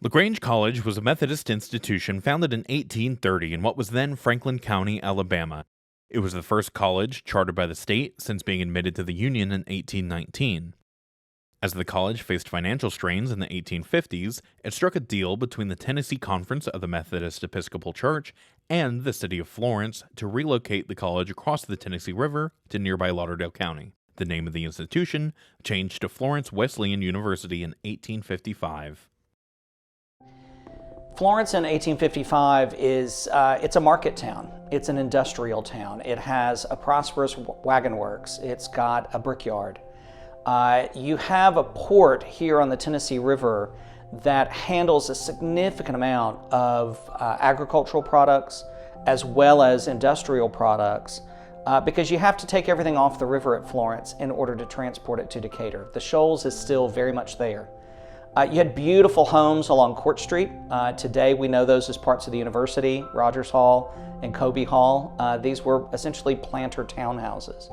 LaGrange College was a Methodist institution founded in 1830 in what was then Franklin County, Alabama. It was the first college chartered by the state since being admitted to the Union in 1819. As the college faced financial strains in the 1850s, it struck a deal between the Tennessee Conference of the Methodist Episcopal Church and the city of Florence to relocate the college across the Tennessee River to nearby Lauderdale County. The name of the institution changed to Florence Wesleyan University in 1855. Florence in 1855 it's a market town. It's an industrial town. It has a prosperous wagon works. It's got a brickyard. You have a port here on the Tennessee River that handles a significant amount of agricultural products as well as industrial products because you have to take everything off the river at Florence in order to transport it to Decatur. The Shoals is still very much there. You had beautiful homes along Court Street. Today we know those as parts of the university, Rogers Hall and Coby Hall. These were essentially planter townhouses.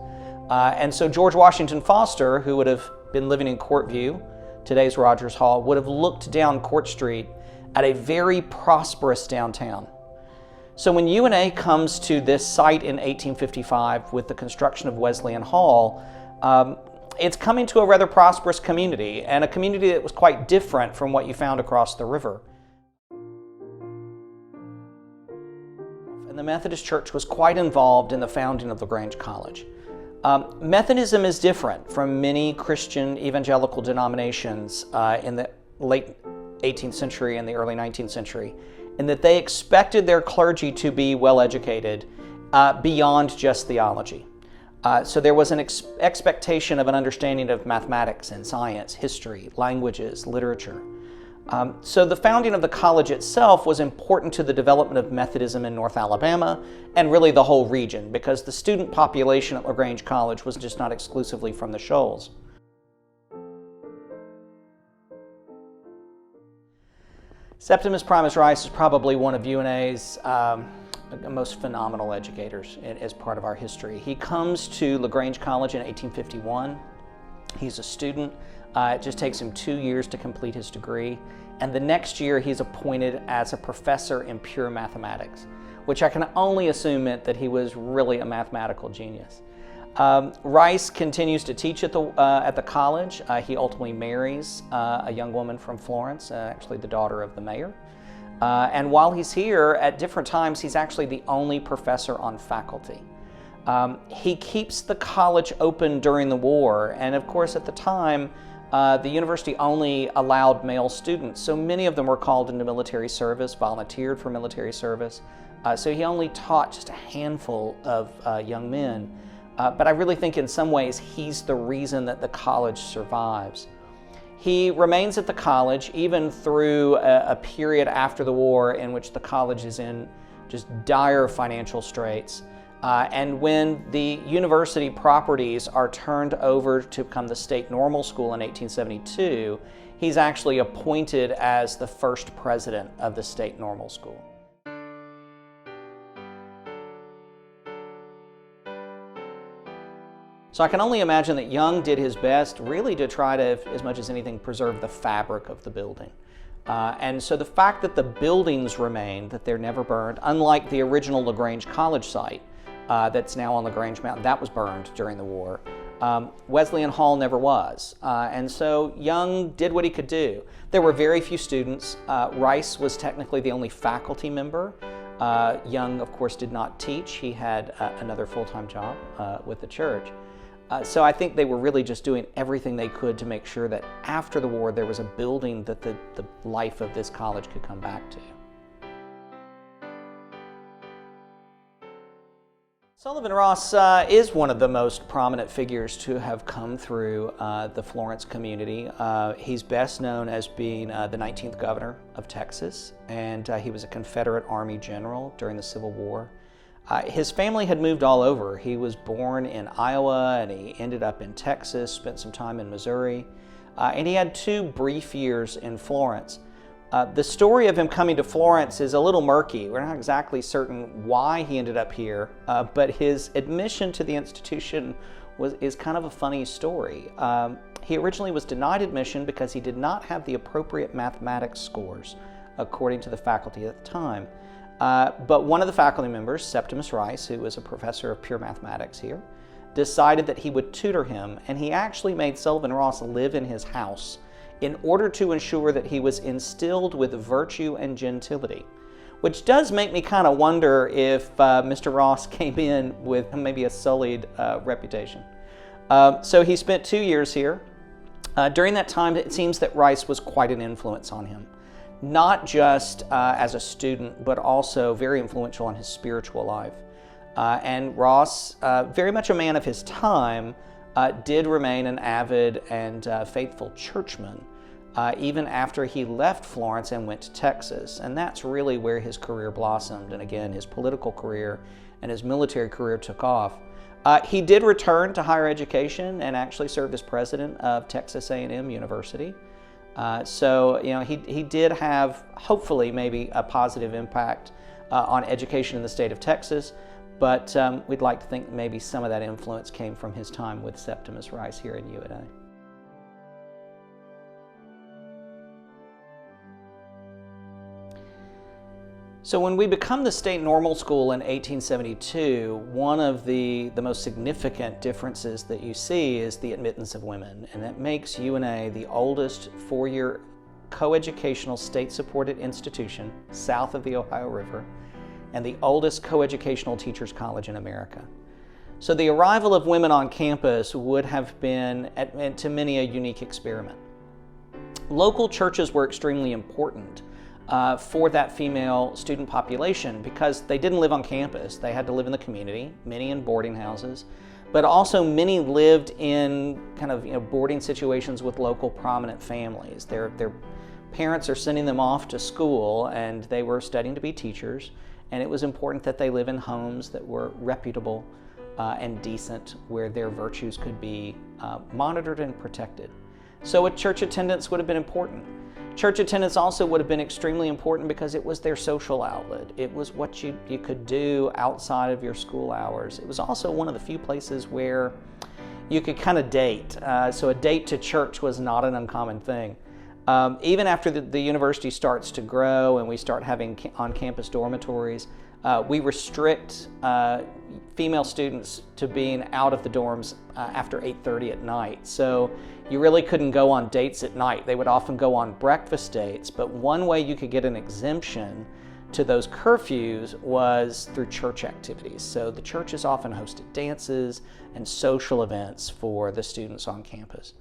And so George Washington Foster, who would have been living in Courtview, today's Rogers Hall, would have looked down Court Street at a very prosperous downtown. So when UNA comes to this site in 1855 with the construction of Wesleyan Hall, it's coming to a rather prosperous community, and a community that was quite different from what you found across the river. And the Methodist Church was quite involved in the founding of LaGrange College. Methodism is different from many Christian evangelical denominations in the late 18th century and the early 19th century, in that they expected their clergy to be well educated beyond just theology. So there was an expectation of an understanding of mathematics and science, history, languages, literature. So the founding of the college itself was important to the development of Methodism in North Alabama and really the whole region, because the student population at LaGrange College was just not exclusively from the Shoals. Septimus Primus Rice is probably one of UNA's most phenomenal educators as part of our history. He comes to LaGrange College in 1851. He's a student. It just takes him 2 years to complete his degree. And the next year he's appointed as a professor in pure mathematics, which I can only assume meant that he was really a mathematical genius. Rice continues to teach at the college. He ultimately marries a young woman from Florence, actually the daughter of the mayor. And while he's here, at different times, he's actually the only professor on faculty. He keeps the college open during the war, and of course at the time, the university only allowed male students, so many of them were called into military service, volunteered for military service. So he only taught just a handful of young men. But I really think in some ways he's the reason that the college survives. He remains at the college even through a period after the war in which the college is in just dire financial straits. And when the university properties are turned over to become the State Normal School in 1872, he's actually appointed as the first president of the State Normal School. So I can only imagine that Young did his best really to try to, as much as anything, preserve the fabric of the building. And so the fact that the buildings remain, that they're never burned, unlike the original LaGrange College site that's now on LaGrange Mountain, that was burned during the war. Wesleyan Hall never was. And so Young did what he could do. There were very few students. Rice was technically the only faculty member. Young, of course, did not teach. He had another full-time job with the church. So I think they were really just doing everything they could to make sure that after the war there was a building that the life of this college could come back to. Sullivan Ross is one of the most prominent figures to have come through the Florence community. He's best known as being the 19th governor of Texas, and he was a Confederate Army general during the Civil War. His family had moved all over. He was born in Iowa, and he ended up in Texas, spent some time in Missouri, and he had 2 brief years in Florence. The story of him coming to Florence is a little murky. We're not exactly certain why he ended up here, but his admission to the institution is kind of a funny story. He originally was denied admission because he did not have the appropriate mathematics scores, according to the faculty at the time. But one of the faculty members, Septimus Rice, who was a professor of pure mathematics here, decided that he would tutor him, and he actually made Sullivan Ross live in his house in order to ensure that he was instilled with virtue and gentility, which does make me kind of wonder if Mr. Ross came in with maybe a sullied reputation. So he spent 2 years here. During that time, it seems that Rice was quite an influence on him, not just as a student, but also very influential on his spiritual life. And Ross, very much a man of his time, did remain an avid and faithful churchman, even after he left Florence and went to Texas. And that's really where his career blossomed. And again, his political career and his military career took off. He did return to higher education and actually served as president of Texas A&M University. So, you know, he did have, hopefully, maybe a positive impact on education in the state of Texas, but we'd like to think maybe some of that influence came from his time with Septimus Rice here in UNA. So when we become the state normal school in 1872, one of the most significant differences that you see is the admittance of women, and that makes UNA the oldest four-year coeducational state-supported institution south of the Ohio River, and the oldest coeducational teachers college in America. So the arrival of women on campus would have been, to many, a unique experiment. Local churches were extremely important for that female student population because they didn't live on campus. They had to live in the community, many in boarding houses, but also many lived in kind of, you know, boarding situations with local prominent families. Their parents are sending them off to school and they were studying to be teachers, and it was important that they live in homes that were reputable and decent, where their virtues could be monitored and protected. So a church attendance would have been important. Church attendance also would have been extremely important because it was their social outlet. It was what you could do outside of your school hours. It was also one of the few places where you could kind of date. So a date to church was not an uncommon thing. Even after the university starts to grow and we start having on-campus dormitories, we restrict female students to being out of the dorms after 8:30 at night. So you really couldn't go on dates at night. They would often go on breakfast dates, but one way you could get an exemption to those curfews was through church activities. So the churches often hosted dances and social events for the students on campus.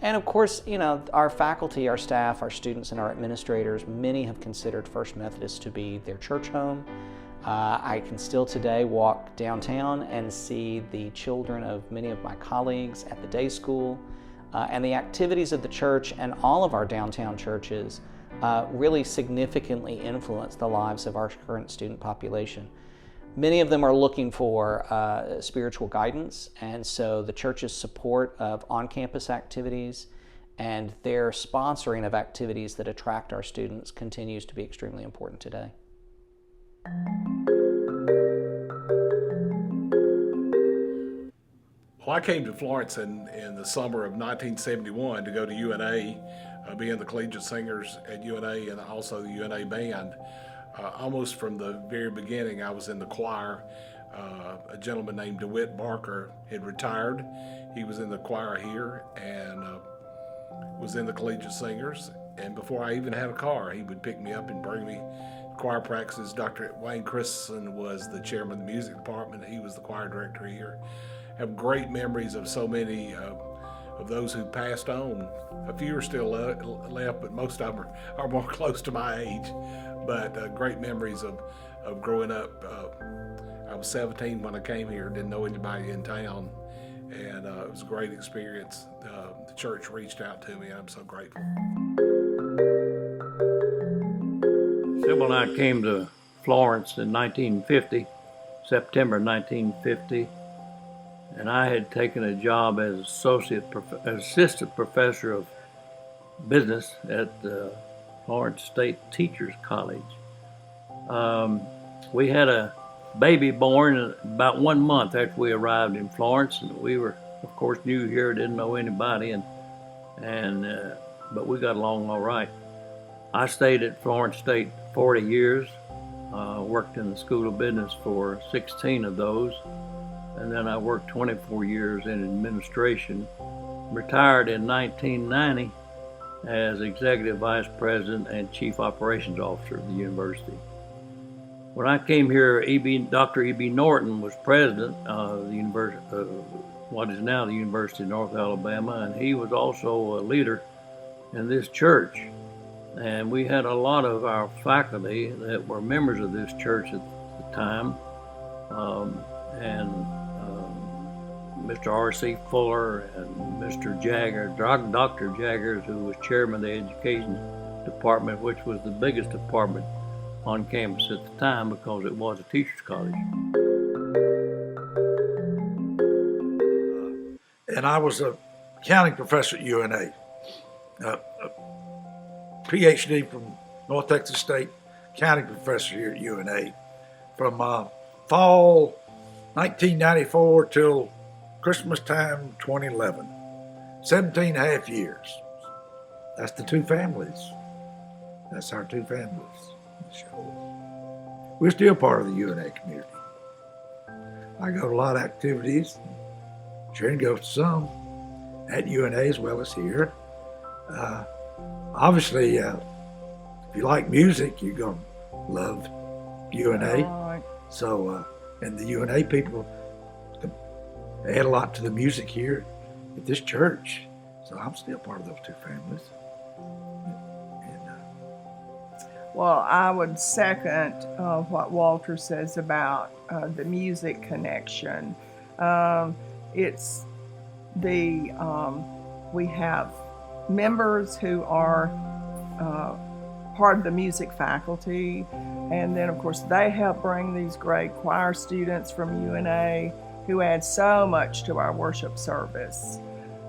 And of course, you know, our faculty, our staff, our students, and our administrators, many have considered First Methodist to be their church home. I can still today walk downtown and see the children of many of my colleagues at the day school, and the activities of the church and all of our downtown churches really significantly influence the lives of our current student population. Many of them are looking for spiritual guidance, and so the church's support of on-campus activities and their sponsoring of activities that attract our students continues to be extremely important today. Well, I came to Florence in the summer of 1971 to go to UNA, be in the collegiate singers at UNA and also the UNA band. Almost from the very beginning, I was in the choir. A gentleman named DeWitt Barker had retired. He was in the choir here and was in the collegiate singers. And before I even had a car, he would pick me up and bring me to choir practices. Dr. Wayne Christensen was the chairman of the music department. He was the choir director here. I have great memories of so many of those who passed on. A few are still left, but most of them are more close to my age. But great memories of growing up. I was 17 when I came here, didn't know anybody in town, and it was a great experience. The church reached out to me, and I'm so grateful. Sybil and I came to Florence in 1950, September 1950, and I had taken a job as assistant professor of business at the Florence State Teachers College. We had a baby born about 1 month after we arrived in Florence, and we were, of course, new here, didn't know anybody, and and but we got along all right. I stayed at Florence State 40 years, worked in the School of Business for 16 of those, and then I worked 24 years in administration. Retired in 1990 as Executive Vice President and Chief Operations Officer of the university. When I came here, Dr. E.B. Norton was president of the university, what is now the University of North Alabama, and he was also a leader in this church. And we had a lot of our faculty that were members of this church at the time, and Mr. R.C. Fuller and Mr. Jagger, Dr. Jaggers, who was chairman of the education department, which was the biggest department on campus at the time because it was a teacher's college. And I was a accounting professor at UNA, a PhD from North Texas State, accounting professor here at UNA from fall 1994 till Christmas time 2011. 17 and a half years. That's the two families. That's our two families. We're still part of the UNA community. I go to a lot of activities. Sharon goes to some at UNA as well as here. Obviously, if you like music, you're going to love UNA. Right. So, and the UNA people add a lot to the music here at this church. So I'm still part of those two families. Well, I would second what Walter says about the music connection. It's the we have members who are part of the music faculty, and then of course they help bring these great choir students from UNA who add so much to our worship service.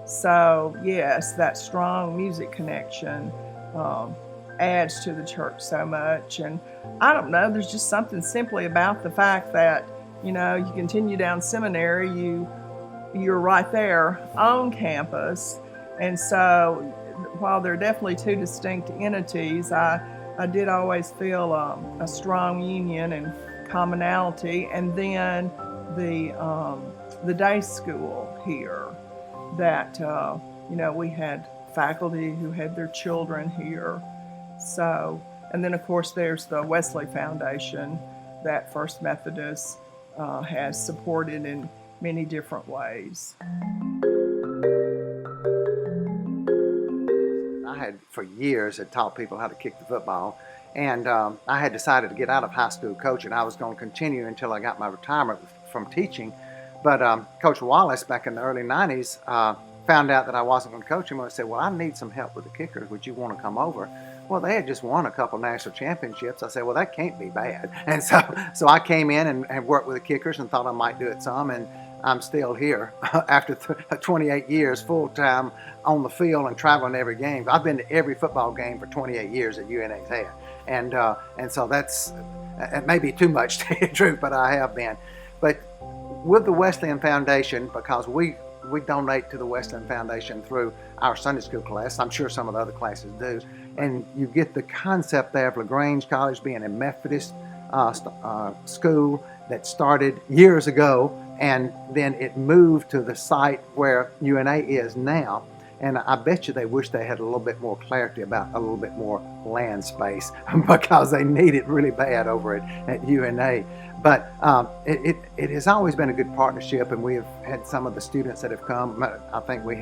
So yes, that strong music connection adds to the church so much. And I don't know, there's just something simply about the fact that, you know, you continue down seminary, you're right there on campus. And so while they're definitely two distinct entities, I did always feel a strong union and commonality. And then the day school here that, you know, we had faculty who had their children here. So, and then of course there's the Wesley Foundation that First Methodist has supported in many different ways. I had for years had taught people how to kick the football, and I had decided to get out of high school coaching. I was going to continue until I got my retirement from teaching, but Coach Wallace back in the early 90s found out that I wasn't going to coach him and said, well, I need some help with the kickers. Would you want to come over? Well, they had just won a couple national championships. I said, well, that can't be bad. And so I came in and worked with the kickers and thought I might do it some, and I'm still here after 28 years full-time on the field and traveling every game. I've been to every football game for 28 years that UNA's had. And so that's, it may be too much to tell you the truth, but I have been. But with the Wesleyan Foundation, because we donate to the Wesleyan Foundation through our Sunday school class. I'm sure some of the other classes do. And you get the concept there of LaGrange College being a Methodist school that started years ago, and then it moved to the site where UNA is now. And I bet you they wish they had a little bit more clarity about a little bit more land space because they need it really bad over at UNA. But it has always been a good partnership, and we have had some of the students that have come. I think we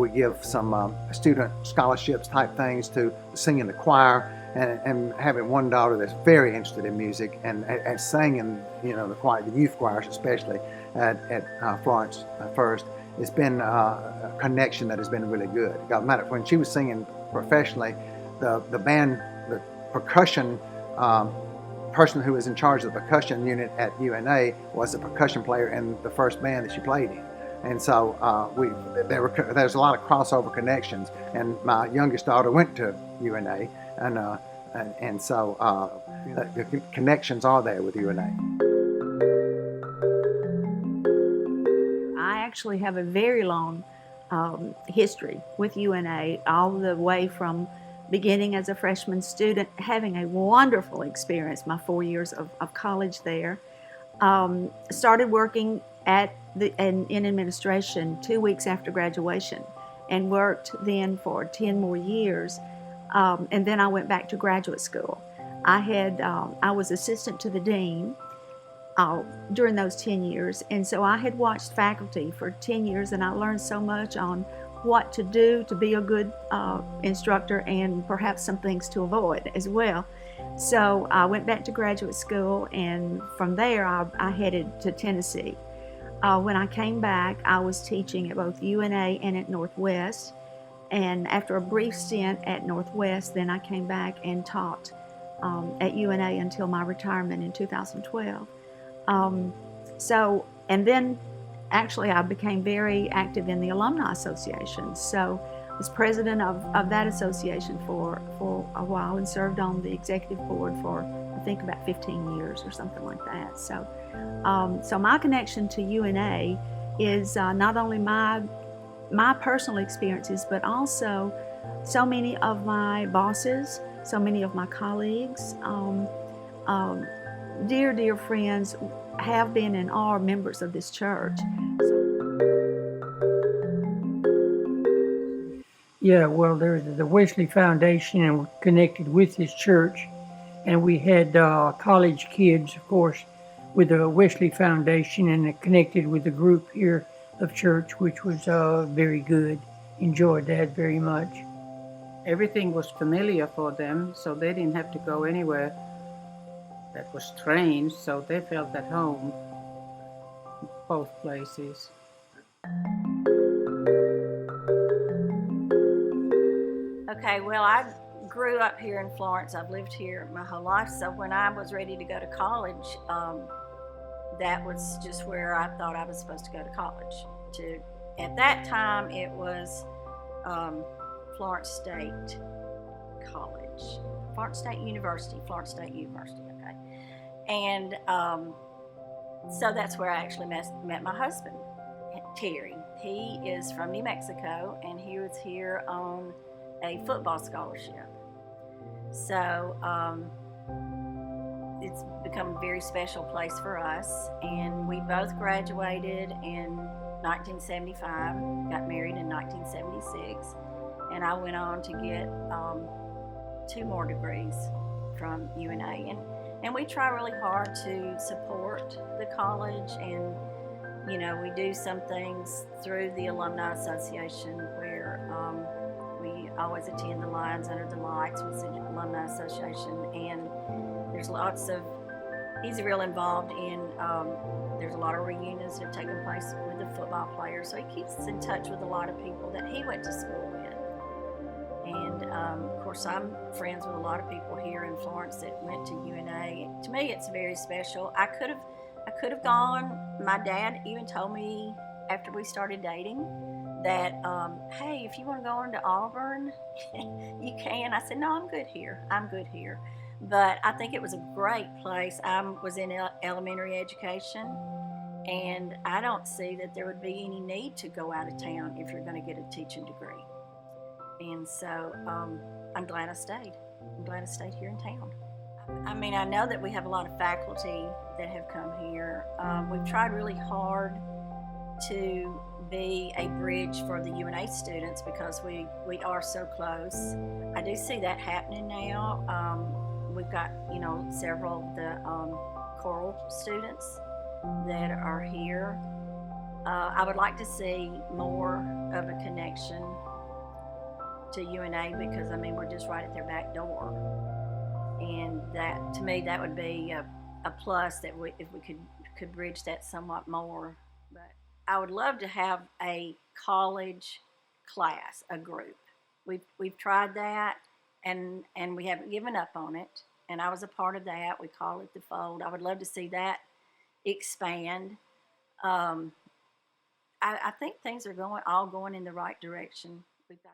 give some student scholarships type things to sing in the choir, and having one daughter that's very interested in music and singing, you know, the choir, the youth choirs especially at Florence First. It's been a connection that has been really good. When she was singing professionally, the band, the percussion person who was in charge of the percussion unit at UNA was the percussion player in the first band that she played in. And so there's a lot of crossover connections. And my youngest daughter went to UNA, and so the connections are there with UNA. I actually have a very long history with UNA, all the way from beginning as a freshman student, having a wonderful experience, my 4 years of college there. Started working in administration 2 weeks after graduation, and worked then for 10 more years. And then I went back to graduate school. I was assistant to the dean during those 10 years, and so I had watched faculty for 10 years, and I learned so much on what to do to be a good instructor, and perhaps some things to avoid as well. So I went back to graduate school, and from there I headed to Tennessee. When I came back, I was teaching at both UNA and at Northwest, and after a brief stint at Northwest, then I came back and taught at UNA until my retirement in 2012. And then actually I became very active in the Alumni Association. So I was president of that association for a while, and served on the executive board for, I think, about 15 years or something like that. So my connection to UNA is not only my personal experiences, but also so many of my bosses, so many of my colleagues, dear friends, have been and are members of this church. Yeah, well, there's the Wesley Foundation, and we're connected with this church. And we had college kids, of course, with the Wesley Foundation, and connected with the group here of church, which was very good. Enjoyed that very much. Everything was familiar for them, so they didn't have to go anywhere that was strange, so they felt at home both places. Okay, well, I grew up here in Florence. I've lived here my whole life, so when I was ready to go to college, that was just where I thought I was supposed to go to college. At that time, it was Florence State College, Florence State University, okay. And so that's where I actually met my husband, Terry. He is from New Mexico, and he was here on a football scholarship. So it's become a very special place for us, and we both graduated in 1975, got married in 1976, and I went on to get 2 more degrees from UNA. And we try really hard to support the college, and we do some things through the Alumni Association where we always attend the Lions Under the Lights with the Alumni Association, and there's he's real involved in, there's a lot of reunions that are taking place with the football players, so he keeps us in touch with a lot of people that he went to school with. And of course, I'm friends with a lot of people here in Florence that went to UNA. To me, it's very special. I could have gone. My dad even told me after we started dating that, hey, if you want to go on to Auburn, you can. I said, no, I'm good here. But I think it was a great place. I was in elementary education, and I don't see that there would be any need to go out of town if you're going to get a teaching degree. And so I'm glad I stayed. I'm glad I stayed here in town. I mean, I know that we have a lot of faculty that have come here. We've tried really hard to be a bridge for the UNA students because we are so close. I do see that happening now. We've got, several of the choral students that are here. I would like to see more of a connection to UNA because, we're just right at their back door. And that, to me, that would be a plus that if we could bridge that somewhat more. But I would love to have a college class, a group. We've tried that, and we haven't given up on it. And I was a part of that. We call it the Fold. I would love to see that expand. I think things are all going in the right direction. We've got